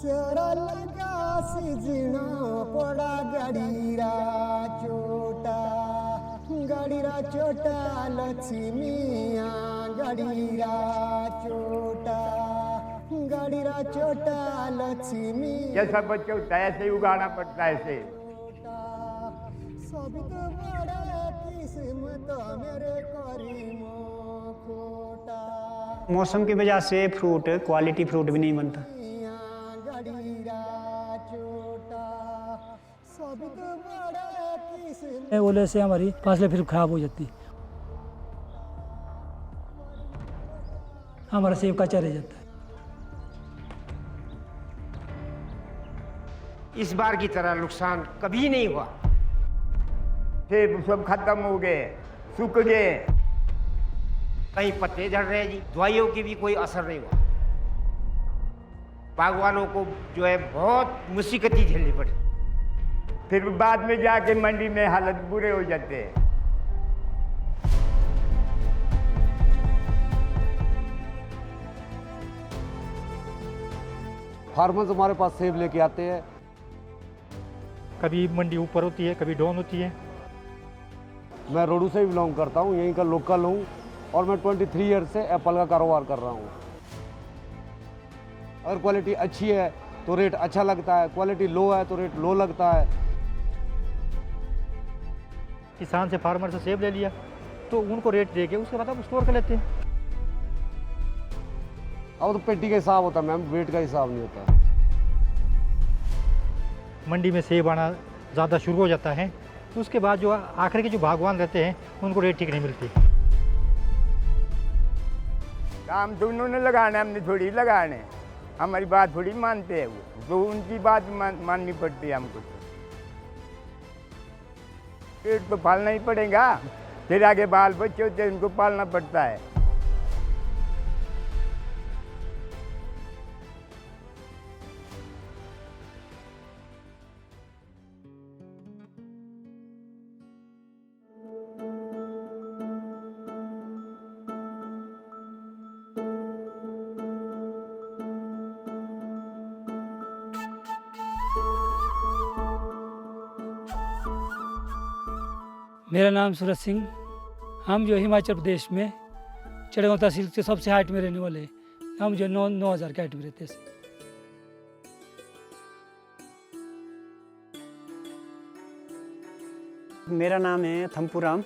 सरल सिजना पड़ा गड़ीरा चोटा लक्ष्मिया गड़ीरा चोटा लक्ष्मी। ये सब बच्चों को ऐसे ही उगाना पड़ता है ऐसे। सब तो बड़ा किस्मत मेरे करीमो खोटा। मौसम की वजह से फ्रूट क्वालिटी फ्रूट भी नहीं बनता। ओले से हमारी फसलें फिर खराब हो जाती, हमारा सेब कच्चा रह जाता है। इस बार की तरह नुकसान कभी नहीं हुआ। सेब सब खत्म हो गए, सूख गए, कहीं पत्ते झड़ रहे जी, दवाइयों की भी कोई असर नहीं हुआ। बागवानों को जो है बहुत मुसीबतें झेलनी पड़ी। फिर बाद में जाके मंडी में हालत बुरे हो जाते हैं। फार्मर्स हमारे पास सेब लेके आते हैं। कभी मंडी ऊपर होती है, कभी डाउन होती है। मैं रोडू से ही बिलोंग करता हूँ, यहीं का लोकल हूँ और मैं 23 ईयर से एप्पल का कारोबार कर रहा हूँ। अगर क्वालिटी अच्छी है तो रेट अच्छा लगता है, क्वालिटी लो है तो रेट लो लगता है। किसान से फार्मर से सेब ले लिया तो उनको रेट दे के उसके बाद आप स्टोर कर लेते हैं। अब तो पेटी का हिसाब होता है मैम, वेट का हिसाब नहीं होता। मंडी में सेब आना ज़्यादा शुरू हो जाता है तो उसके बाद जो आखिर के जो बागवान रहते हैं उनको रेट ठीक नहीं मिलती। काम तो उन्होंने लगाना, हमने थोड़ी लगाने। हमारी बात थोड़ी मानते हैं वो, तो उनकी बात माननी पड़ती है हमको। पेट तो पालना ही पड़ेगा, फिर आगे बाल बच्चे होते हैं उनको पालना पड़ता है। मेरा नाम सूरज सिंह। हम जो हिमाचल प्रदेश में चढ़गांव तहसील के सबसे हाइट में रहने वाले हैं। हम जो 9,000 के हाइट में रहते हैं। मेरा नाम है थम्पूराम।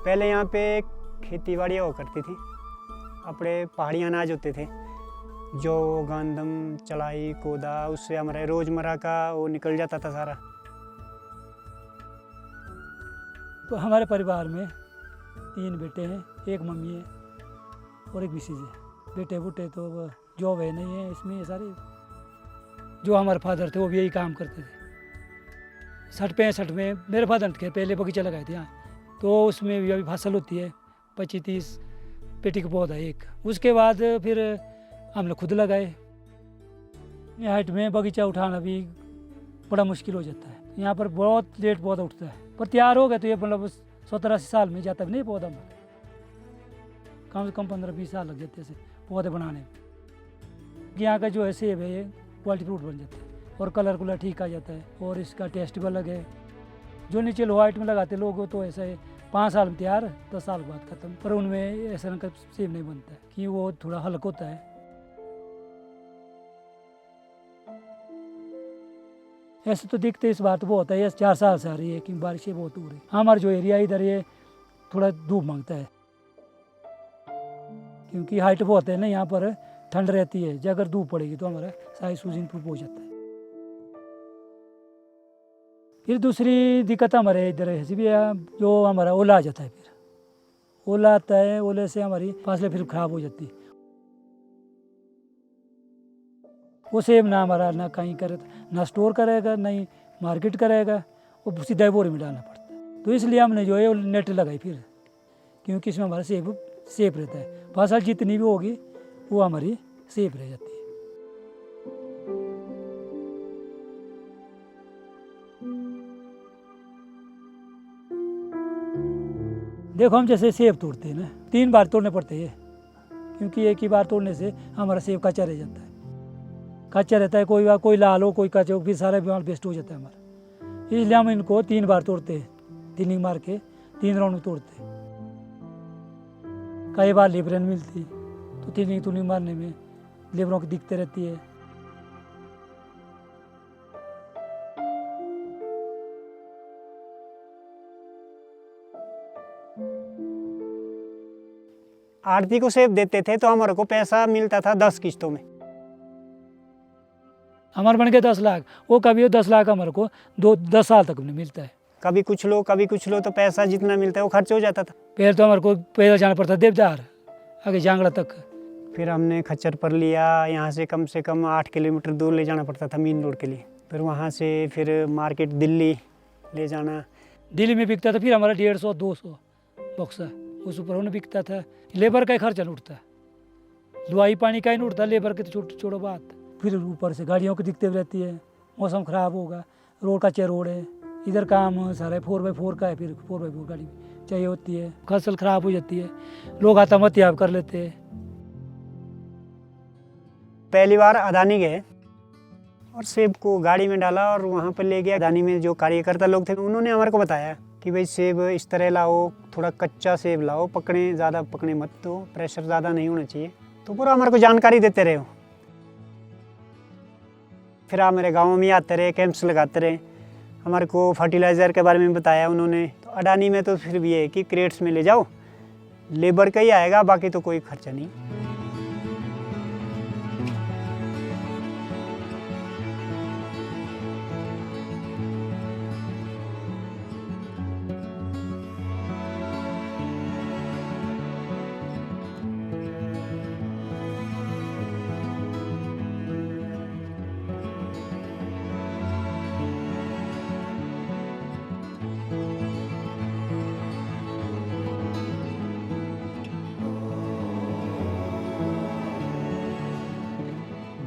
पहले यहाँ पे खेती बाड़ी हुआ करती थी, अपने पहाड़ी अनाज होते थे, जो गंदम चलाई कोदा, उससे हमारे रोज़मर्रा का वो निकल जाता था सारा। तो हमारे परिवार में 3 बेटे हैं, एक मम्मी है और एक मिसेज है। बेटे बूटे तो जॉब है नहीं है इसमें, ये सारे जो हमारे फादर थे वो भी यही काम करते थे। 60-65 में मेरे फादर के पहले बगीचा लगाए थे यहाँ, तो उसमें भी अभी फसल होती है 25-30 पेटी का पौधा एक। उसके बाद फिर हमने खुद लगाए। हाइट में बगीचा उठाना भी बड़ा मुश्किल हो जाता है। यहाँ पर बहुत लेट पौधा उठता है, पर तैयार हो गया तो ये मतलब 17-80 साल में जाता भी नहीं पौधा में। कम से कम 15-20 साल लग जाते हैं पौधे बनाने में। यहाँ का जो है सेब है ये क्वालिटी फ्रूट बन जाता है और कलर ठीक आ जाता है और इसका टेस्ट भी अलग है। जो नीचे लो हाइट में लगाते लोग तो ऐसा है 5 साल में तैयार, 10 साल बाद ख़त्म। पर उनमें ऐसा रंग का सेब नहीं बनता है कि वो थोड़ा हल्का होता है। ऐसे तो दिखते इस बार तो बहुत है, ये 4 साल से आ रही है कि बारिशें बहुत हो रही है। हमारा जो एरिया इधर ये थोड़ा धूप मांगता है, क्योंकि हाइट बहुत है ना, यहाँ पर ठंड रहती है। जब अगर धूप पड़ेगी तो हमारा साइज सूजन प्रूफ हो जाता है। फिर दूसरी दिक्कत हमारे इधर ऐसी भी है, जो हमारा ओला आ जाता है। फिर ओला आता है, ओले से हमारी फसलें फिर खराब हो जाती है। वो सेब ना हमारा ना कहीं करे, ना स्टोर करेगा, ना ही मार्केट करेगा, वो सीधा बोरे में डालना पड़ता है। तो इसलिए हमने जो है नेट लगाई फिर, क्योंकि इसमें हमारा सेब सेफ रहता है। फसल जितनी भी होगी वो हमारी सेफ रह जाती है। देखो हम जैसे सेब तोड़ते हैं ना, 3 बार तोड़ने पड़ते हैं, क्योंकि एक ही बार तोड़ने से हमारा सेब कच्चा रह जाता है। कच्चा रहता है, कोई कोई लाल हो कोई कच्चा हो, फिर सारा माल वेस्ट हो जाता है हमारा। इसलिए हम इनको 3 बार तोड़ते हैं, थिनिंग मार के 3 राउंड में तोड़ते हैं। कई बार लेबर नहीं मिलती तो थिनिंग मारने में लेबरों की दिक्कत रहती है। आड़ती को सेब देते थे तो हमारे को पैसा मिलता था 10 किस्तों में। हमारे बन के 10 लाख, वो कभी 10 लाख हमारे को 10 साल तक नहीं मिलता है। कभी कुछ लो तो पैसा जितना मिलता है वो खर्च हो जाता था। फिर तो हमारे को पैदल जाना पड़ता देवदार आगे जांगड़ा तक। फिर हमने खच्चर पर लिया, यहाँ से कम 8 किलोमीटर दूर ले जाना पड़ता था मेन रोड के लिए। फिर वहाँ से फिर मार्केट दिल्ली ले जाना। दिल्ली में बिकता था फिर हमारा 150-200 बक्सा उस ऊपर उन्हें बिकता था। लेबर का ही खर्चा नहीं उठता, दवाई पानी का ही नहीं उठता, लेबर के तो छोड़ो बात। फिर ऊपर से गाड़ियों की दिक्कत रहती है, मौसम ख़राब होगा, रोड कच्चा रोड है, इधर काम सारा 4x4 का है, फिर 4x4 गाड़ी चाहिए होती है, फसल ख़राब हो जाती है, लोग आत्महत्या कर लेते हैं। पहली बार अदानी गए और सेब को गाड़ी में डाला और वहाँ पर ले गया। अदानी में जो कार्यकर्ता लोग थे उन्होंने हमारे को बताया कि भाई सेब इस तरह लाओ, थोड़ा कच्चा सेब लाओ, ज़्यादा पकने मत दो, प्रेशर ज़्यादा नहीं होना चाहिए। तो पूरा हमारे को जानकारी देते रहे। फिर आप मेरे गाँव में आते रहे, कैंप्स लगाते रहे, हमारे को फर्टिलाइज़र के बारे में बताया उन्होंने। तो अडानी में तो फिर भी है कि क्रेट्स में ले जाओ, लेबर का ही आएगा, बाकी तो कोई खर्चा नहीं।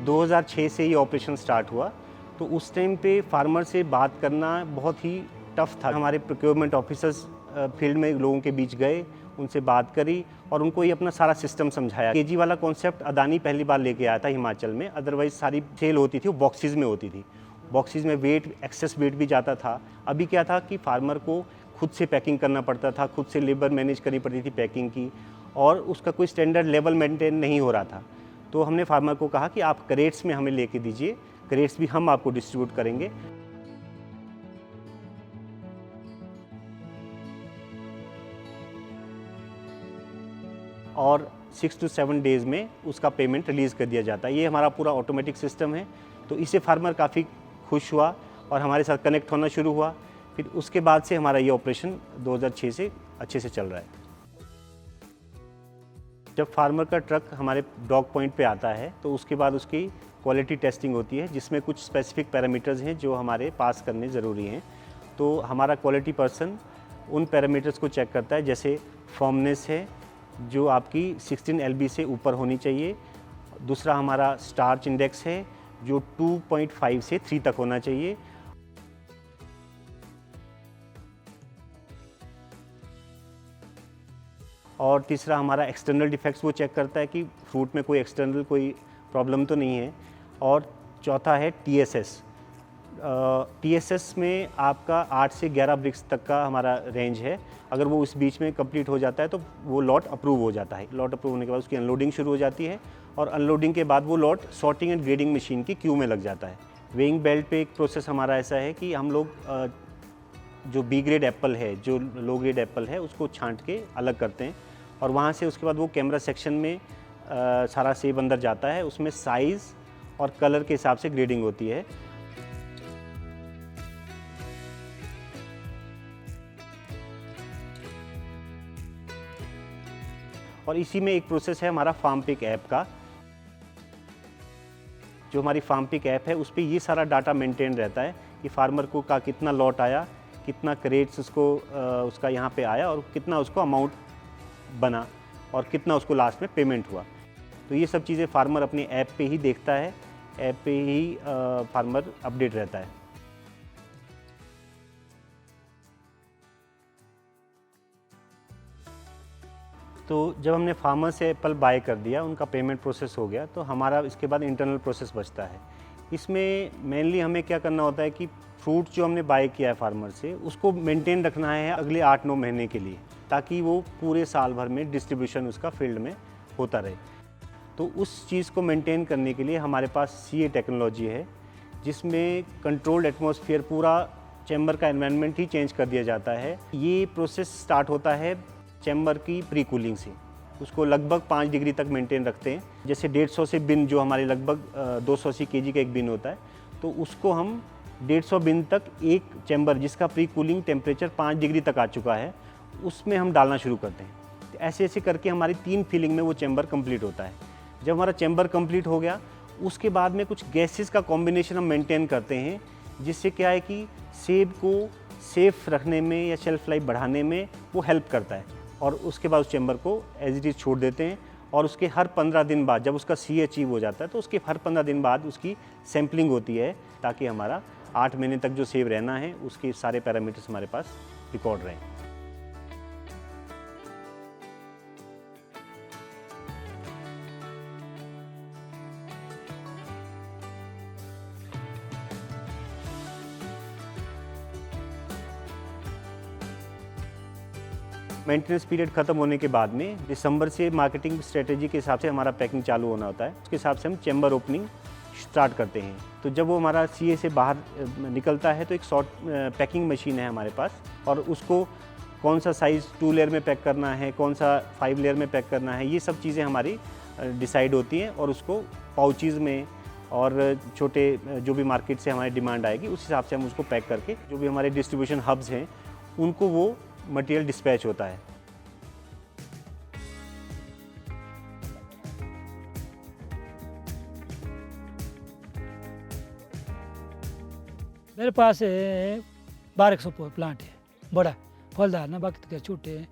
दो 2006 से ये ऑपरेशन स्टार्ट हुआ। तो उस टाइम पे फार्मर से बात करना बहुत ही टफ था। हमारे प्रोक्योरमेंट ऑफिसर्स फील्ड में लोगों के बीच गए, उनसे बात करी और उनको ये अपना सारा सिस्टम समझाया। केजी वाला कॉन्सेप्ट अदानी पहली बार लेके आया था हिमाचल में, अदरवाइज सारी सेल होती थी वो बॉक्सेस में होती थी। बॉक्सेस में वेट, एक्सेस वेट भी जाता था। अभी क्या था कि फार्मर को खुद से पैकिंग करना पड़ता था, खुद से लेबर मैनेज करनी पड़ती थी पैकिंग की, और उसका कोई स्टैंडर्ड लेवल मेंटेन नहीं हो रहा था। तो हमने फार्मर को कहा कि आप क्रेट्स में हमें लेके दीजिए, क्रेट्स भी हम आपको डिस्ट्रीब्यूट करेंगे। और 6 to 7 डेज़ में उसका पेमेंट रिलीज़ कर दिया जाता है। ये हमारा पूरा ऑटोमेटिक सिस्टम है। तो इससे फार्मर काफ़ी खुश हुआ और हमारे साथ कनेक्ट होना शुरू हुआ। फिर उसके बाद से हमारा ये ऑपरेशन 2006 से अच्छे से चल रहा है। जब फार्मर का ट्रक हमारे डॉग पॉइंट पे आता है तो उसके बाद उसकी क्वालिटी टेस्टिंग होती है, जिसमें कुछ स्पेसिफिक पैरामीटर्स हैं जो हमारे पास करने ज़रूरी हैं। तो हमारा क्वालिटी पर्सन उन पैरामीटर्स को चेक करता है, जैसे फर्मनेस है जो आपकी 16 LB से ऊपर होनी चाहिए। दूसरा हमारा स्टार्च इंडेक्स है जो 2.5 से 3 तक होना चाहिए। और तीसरा हमारा एक्सटर्नल डिफेक्ट्स वो चेक करता है कि फ्रूट में कोई एक्सटर्नल कोई प्रॉब्लम तो नहीं है। और चौथा है TSS। TSS में आपका 8 से 11 ब्रिक्स तक का हमारा रेंज है। अगर वो उस बीच में कंप्लीट हो जाता है तो वो लॉट अप्रूव हो जाता है। लॉट अप्रूव होने के बाद उसकी अनलोडिंग शुरू हो जाती है और अनलोडिंग के बाद वो lot sorting and grading machine की क्यू में लग जाता है। वेइंग बेल्ट पे एक प्रोसेस हमारा ऐसा है कि हम लोग जो B ग्रेड एप्पल है, जो लो ग्रेड एप्पल है, उसको छांट के अलग करते हैं और वहाँ से उसके बाद वो कैमरा सेक्शन में सारा सेब अंदर जाता है। उसमें साइज़ और कलर के हिसाब से ग्रेडिंग होती है। और इसी में एक प्रोसेस है हमारा फार्म पिक ऐप का। जो हमारी फार्म पिक ऐप है उस पर ये सारा डाटा मेंटेन रहता है कि फार्मर को का कितना लॉट आया, कितना क्रेट्स उसको उसका यहाँ पे आया और कितना उसको अमाउंट बना और कितना उसको लास्ट में पेमेंट हुआ। तो ये सब चीज़ें फार्मर अपने ऐप पे ही देखता है, ऐप पे ही फार्मर अपडेट रहता है। तो जब हमने फार्मर से एप्पल बाय कर दिया, उनका पेमेंट प्रोसेस हो गया, तो हमारा इसके बाद इंटरनल प्रोसेस बचता है। इसमें मेनली हमें क्या करना होता है कि फ्रूट जो हमने बाय किया है फार्मर से उसको मेंटेन रखना है अगले 8-9 महीने के लिए, ताकि वो पूरे साल भर में डिस्ट्रीब्यूशन उसका फील्ड में होता रहे। तो उस चीज़ को मेंटेन करने के लिए हमारे पास सीए टेक्नोलॉजी है, जिसमें कंट्रोल्ड एटमॉस्फेयर पूरा चैम्बर का एनवायरनमेंट ही चेंज कर दिया जाता है। ये प्रोसेस स्टार्ट होता है चैम्बर की प्री कूलिंग से, उसको लगभग 5 डिग्री तक मेंटेन रखते हैं। जैसे 150 से बिन जो हमारे लगभग 280 केजी का एक बिन होता है, तो उसको हम 150 बिन तक एक चैम्बर जिसका प्री कूलिंग टेम्परेचर 5 डिग्री तक आ चुका है, उसमें हम डालना शुरू करते हैं। तो ऐसे ऐसे करके हमारी 3 फिलिंग में वो चैम्बर कंप्लीट होता है। जब हमारा चैम्बर कंप्लीट हो गया, उसके बाद में कुछ गैसेस का कॉम्बिनेशन हम मेंटेन करते हैं, जिससे क्या है कि सेब को सेफ रखने में या शेल्फ लाइफ बढ़ाने में वो हेल्प करता है। और उसके बाद उस चैम्बर को एज इट इज़ छोड़ देते हैं, और उसके हर 15 दिन बाद जब उसका सी अचीव हो जाता है, तो उसके हर 15 दिन बाद उसकी सैम्पलिंग होती है, ताकि हमारा 8 महीने तक जो सेब रहना है उसके सारे पैरामीटर्स हमारे पास रिकॉर्ड रहें। मेंटेनेंस पीरियड खत्म होने के बाद में दिसंबर से मार्केटिंग स्ट्रेटेजी के हिसाब से हमारा पैकिंग चालू होना होता है। उसके हिसाब से हम चैम्बर ओपनिंग स्टार्ट करते हैं। तो जब वो हमारा सीए से बाहर निकलता है, तो एक शॉर्ट पैकिंग मशीन है हमारे पास, और उसको कौन सा साइज़ 2 लेयर में पैक करना है, कौन सा 5 लेयर में पैक करना है, ये सब चीज़ें हमारी डिसाइड होती हैं। और उसको पाउचेज़ में और छोटे जो भी मार्केट से हमारी डिमांड आएगी, उस हिसाब से हम उसको पैक करके जो भी हमारे डिस्ट्रीब्यूशन हब्स हैं उनको वो मटेरियल डिस्पैच होता है। मेरे पास 1200 प्लांट है, बड़ा फलदार ना, बाकी तो क्या छोटे हैं।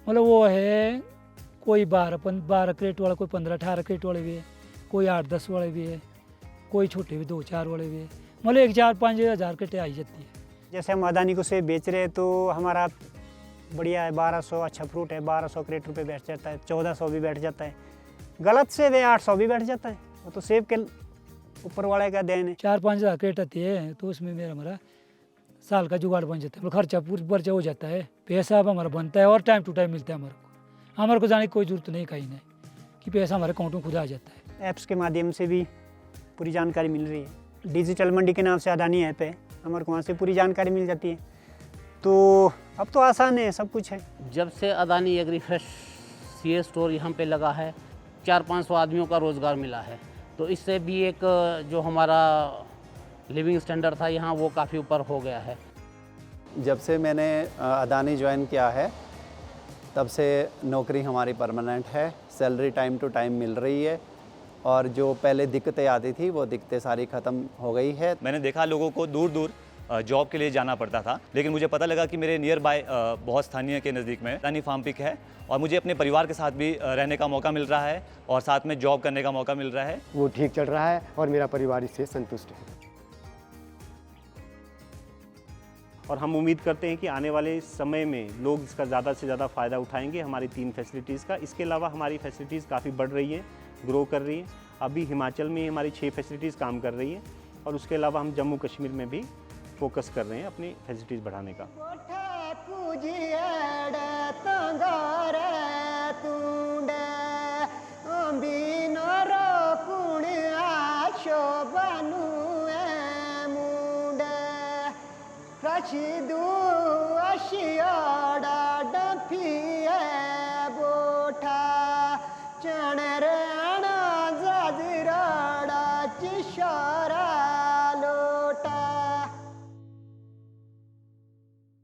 मतलब वो है कोई 12 क्रेट वाला, कोई 15-18 क्रेट वाले भी है, कोई 8-10 वाले भी है, कोई छोटे भी 2-4 वाले भी है। मतलब 1-4-5 हज़ार क्रेटें आई जाती है। जैसे हम अदानी को सेब बेच रहे हैं, तो हमारा बढ़िया है, 1200 अच्छा फ्रूट है, 1200 क्रेट रुपये बैठ जाता है, 1400 भी बैठ जाता है। गलत सेब है 800 भी बैठ जाता है। वो तो सेब के ऊपर वाले का देन है। 4-5 हज़ार क्रेट आती है, तो उसमें हमारा साल का जुगाड़ बन जाता है, खर्चा पूरा हो जाता है, पैसा अब हमारा बनता है और टाइम टू टाइम मिलता है हमारे को जाने की कोई ज़रूरत नहीं कहीं नहीं, कि पैसा हमारे अकाउंट में खुद आ जाता है। ऐप्स के माध्यम से भी पूरी जानकारी मिल रही है। डिजिटल मंडी के नाम से अदानी ऐप है, हमारे को वहाँ से पूरी जानकारी मिल जाती है। तो अब तो आसान है, सब कुछ है। जब से Adani Agri Fresh CA store यहाँ पे लगा है, 400-500 आदमियों का रोज़गार मिला है। तो इससे भी एक जो हमारा लिविंग स्टैंडर्ड था यहाँ, वो काफ़ी ऊपर हो गया है। जब से मैंने अदानी ज्वाइन किया है, तब से नौकरी हमारी परमानेंट है, सैलरी टाइम टू टाइम मिल रही है, और जो पहले दिक्कतें आती थी वो दिक्कतें सारी ख़त्म हो गई है। मैंने देखा लोगों को दूर दूर जॉब के लिए जाना पड़ता था, लेकिन मुझे पता लगा कि मेरे नियर बाय बहुत स्थानीय के नज़दीक में अदानी फार्म पिक है, और मुझे अपने परिवार के साथ भी रहने का मौका मिल रहा है और साथ में जॉब करने का मौका मिल रहा है। वो ठीक चल रहा है और मेरा परिवार इससे संतुष्ट है। और हम उम्मीद करते हैं कि आने वाले समय में लोग इसका ज़्यादा से ज़्यादा फ़ायदा उठाएंगे हमारी 3 फैसिलिटीज़ का। इसके अलावा हमारी फैसिलिटीज़ काफ़ी बढ़ रही हैं, ग्रो कर रही हैं। अभी हिमाचल में हमारी 6 फैसिलिटीज़ काम कर रही हैं, और उसके अलावा हम जम्मू कश्मीर में भी फोकस कर रहे हैं अपनी फैसिलिटीज़ बढ़ाने का। Rachidu ashiada dafiye